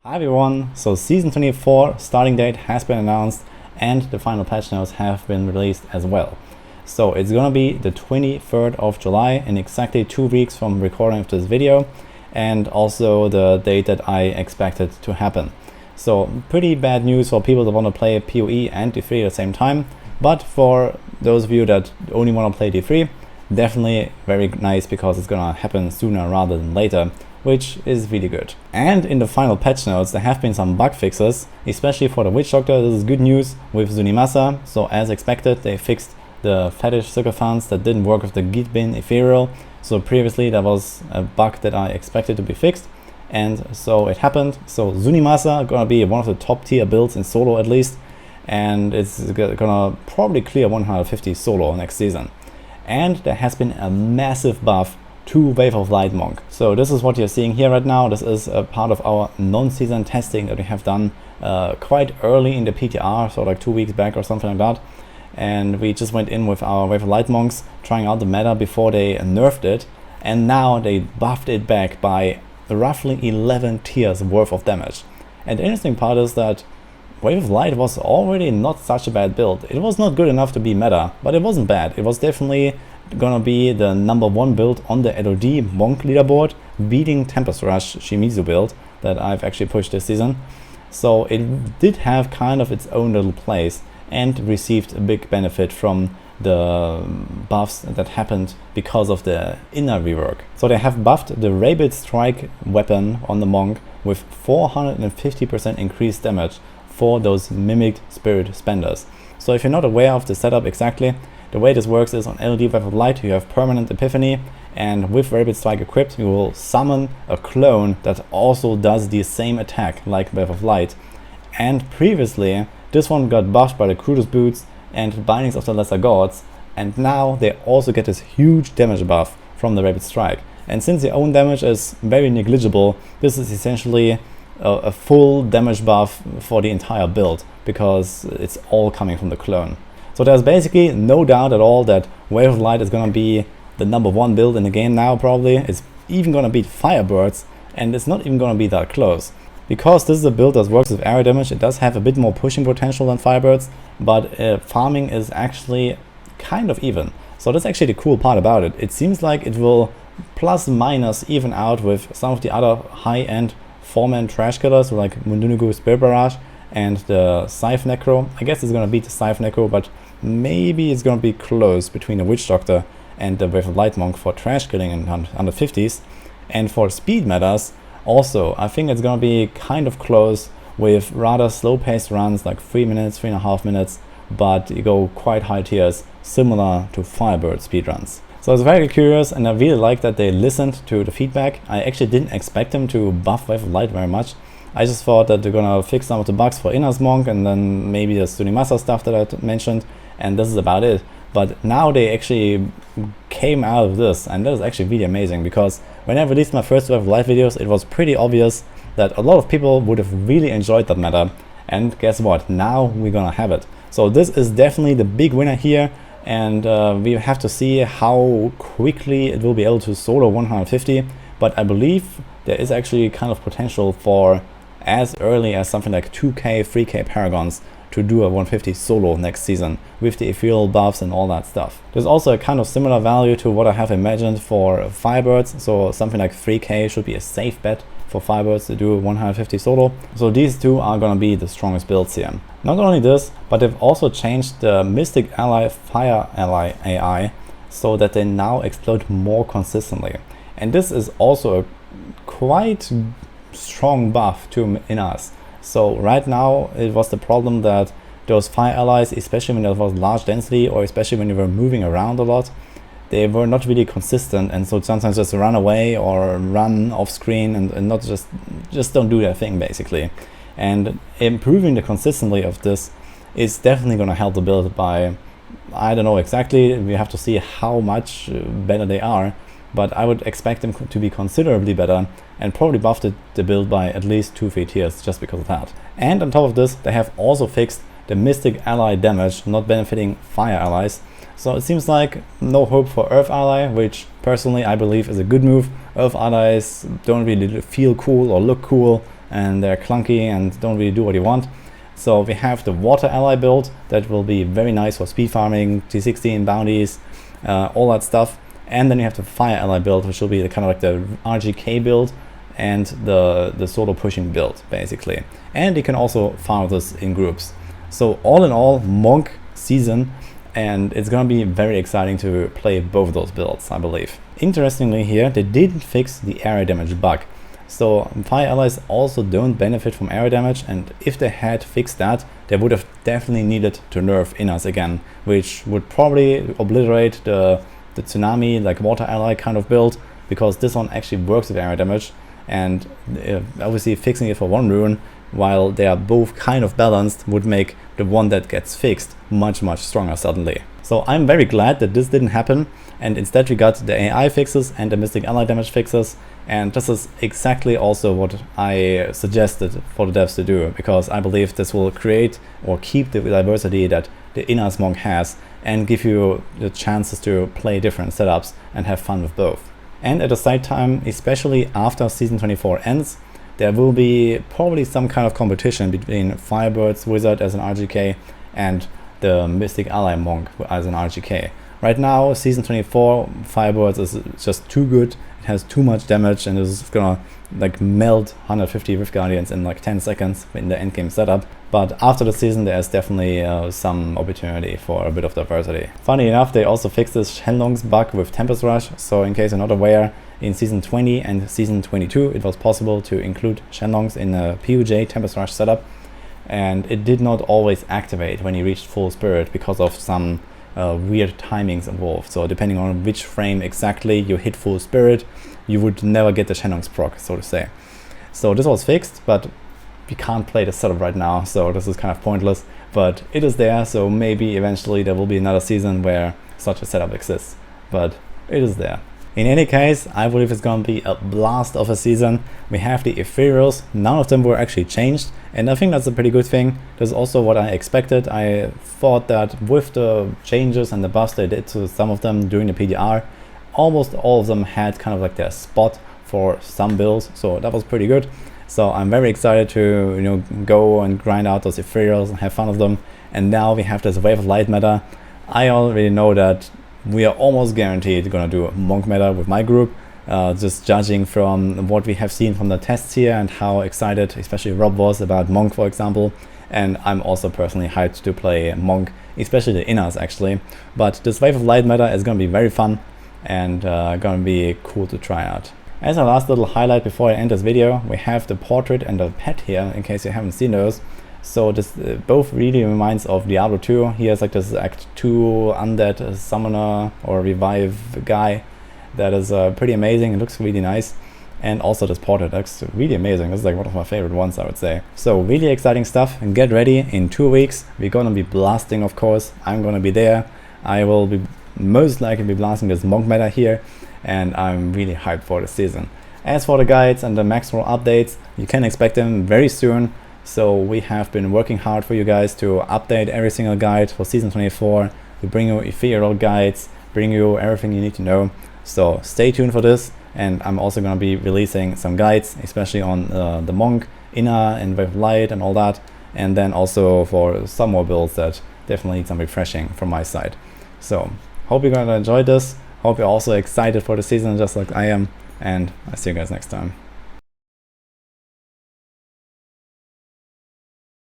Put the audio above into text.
Hi everyone, so Season 24 starting date has been announced and the final patch notes have been released as well. So it's gonna be the 23rd of July in exactly 2 weeks from recording of this video, and also the date that I expected to happen. So pretty bad news for people that want to play PoE and D3 at the same time, but for those of you that only want to play D3, definitely very nice because it's gonna happen sooner rather than later, which is really good. And in the final patch notes there have been some bug fixes, especially for the Witch Doctor. This is good news with Zunimassa. So as expected, they fixed the fetish sycophants that didn't work with the Gitbin ethereal. So previously that was a bug that I expected to be fixed, and so it happened. So Zunimassa gonna be one of the top tier builds in solo at least, and it's gonna probably clear 150 solo next season. And there has been a massive buff to Wave of Light Monk. So this is what you're seeing here right now. This is a part of our non-season testing that we have done quite early in the PTR, so like 2 weeks back or something like that. And we just went in with our Wave of Light Monks, trying out the meta before they nerfed it, and now they buffed it back by roughly 11 tiers worth of damage. And the interesting part is that Wave of Light was already not such a bad build. It was not good enough to be meta, but it wasn't bad. It was definitely gonna be the #1 build on the LOD Monk leaderboard, beating Tempest Rush Shimizu build that I've actually pushed this season. So it did have kind of its own little place and received a big benefit from the buffs that happened because of the inner rework. So they have buffed the Rabid Strike weapon on the Monk with 450% increased damage for those mimicked spirit spenders. So if you're not aware of the setup exactly, the way this works is on LOD Wave of Light you have permanent epiphany, and with Rabid Strike equipped you will summon a clone that also does the same attack like Wave of Light. And previously this one got buffed by the Crutus Boots and Bindings of the Lesser Gods, and now they also get this huge damage buff from the Rabid Strike. And since the own damage is very negligible, this is essentially a full damage buff for the entire build because it's all coming from the clone. So there's basically no doubt at all that Wave of Light is gonna be the #1 build in the game now. Probably it's even gonna beat Firebirds, and it's not even gonna be that close. Because this is a build that works with area damage, it does have a bit more pushing potential than Firebirds, but farming is actually kind of even. So that's actually the cool part about it. It seems like it will plus minus even out with some of the other high-end 4-man trash killers like Mundunugu Spirit Barrage and the Scythe Necro. I guess it's gonna beat the Scythe Necro, but maybe it's gonna be close between the Witch Doctor and the Wave of Light Monk for trash killing in 150s. And for speed metas, also, I think it's gonna be kind of close with rather slow-paced runs like 3 minutes, 3.5 minutes, but you go quite high tiers, similar to Firebird speedruns. So I was very curious, and I really like that they listened to the feedback. I actually didn't expect them to buff Wave of Light very much. I just thought that they're gonna fix some of the bugs for Inner's Monk and then maybe the Zunimassa stuff that I mentioned, and this is about it. But now they actually came out of this, and that is actually really amazing, because when I released my first Wave of Light videos, it was pretty obvious that a lot of people would have really enjoyed that meta, and guess what? Now we're gonna have it. So this is definitely the big winner here, and we have to see how quickly it will be able to solo 150, but I believe there is actually kind of potential for as early as something like 2k, 3k Paragons to do a 150 solo next season with the ethereal buffs and all that stuff. There's also a kind of similar value to what I have imagined for Firebirds, so something like 3k should be a safe bet for Firebirds to do 150 solo. So these two are gonna be the strongest builds here. Not only this, but they've also changed the Mystic Ally Fire Ally AI so that they now explode more consistently. And this is also a quite strong buff to Innas. So right now it was the problem that those fire allies, especially when there was large density or especially when you were moving around a lot, they were not really consistent, and so sometimes just run away or run off screen and not just don't do their thing basically. And improving the consistency of this is definitely going to help the build by, I don't know exactly, we have to see how much better they are, but I would expect them to be considerably better and probably buffed the build by at least 2-3 tiers just because of that. And on top of this, they have also fixed the Mystic Ally damage not benefiting Fire allies. So it seems like no hope for Earth Ally, which personally I believe is a good move. Earth allies don't really feel cool or look cool, and they're clunky and don't really do what you want. So we have the water ally build that will be very nice for speed farming, T16 bounties, all that stuff. And then you have the fire ally build, which will be the kind of like the RGK build and the solo pushing build basically. And you can also farm this in groups. So all in all, Monk season, and it's gonna be very exciting to play both of those builds, I believe. Interestingly here, they didn't fix the area damage bug. So fire allies also don't benefit from area damage, and if they had fixed that, they would have definitely needed to nerf inners again, which would probably obliterate the tsunami, like water ally kind of build, because this one actually works with area damage, and obviously fixing it for one rune, while they are both kind of balanced, would make the one that gets fixed much stronger suddenly. So I'm very glad that this didn't happen, and instead we got the AI fixes and the mystic ally damage fixes, and this is exactly also what I suggested for the devs to do, because I believe this will create or keep the diversity that the Inners Monk has and give you the chances to play different setups and have fun with both. And at the same time, especially after season 24 ends, there will be probably some kind of competition between Firebird's Wizard as an RGK and the Mystic Ally Monk as an RGK. Right now, season 24, Firebirds is just too good. It has too much damage and is gonna like melt 150 Rift Guardians in like 10 seconds in the endgame setup. But after the season, there's definitely some opportunity for a bit of diversity. Funny enough, they also fixed this Shenlong's bug with Tempest Rush. So in case you're not aware, in season 20 and season 22, it was possible to include Shenlongs in a PUJ Tempest Rush setup. And it did not always activate when you reached full spirit because of some weird timings involved. So depending on which frame exactly you hit full spirit, you would never get the Shenlong's proc, so to say. So this was fixed, but we can't play the setup right now, so this is kind of pointless. But it is there, so maybe eventually there will be another season where such a setup exists. But it is there. In any case, I believe it's going to be a blast of a season. We have the ethereals, none of them were actually changed, and I think that's a pretty good thing. That's also what I expected. I thought that with the changes and the buffs they did to some of them during the PDR, almost all of them had kind of like their spot for some builds, so that was pretty good. So I'm very excited to go and grind out those ethereals and have fun with them. And now we have this wave of light meta. I already know that we are almost guaranteed gonna do Monk meta with my group, just judging from what we have seen from the tests here and how excited especially Rob was about Monk, for example. And I'm also personally hyped to play Monk, especially the inners actually. But this wave of light meta is gonna be very fun and gonna be cool to try out. As a last little highlight before I end this video, we have the portrait and the pet here, in case you haven't seen those. So this both really reminds of Diablo 2. He has like this Act 2 undead summoner or revive guy that is pretty amazing. It looks really nice. And also this portrait looks really amazing. This is like one of my favorite ones, I would say. So really exciting stuff, and get ready. In 2 weeks we're gonna be blasting, of course. I'm gonna be there. I will be most likely be blasting this Monk meta here, and I'm really hyped for the season. As for the guides and the Maxroll updates, you can expect them very soon. So we have been working hard for you guys to update every single guide for season 24. We bring you ethereal guides, bring you everything you need to know. So stay tuned for this, and I'm also going to be releasing some guides, especially on the Monk, Inner and Wave of Light and all that. And then also for some more builds that definitely need some refreshing from my side. So hope you're going to enjoy this. Hope you're also excited for the season just like I am, and I'll see you guys next time.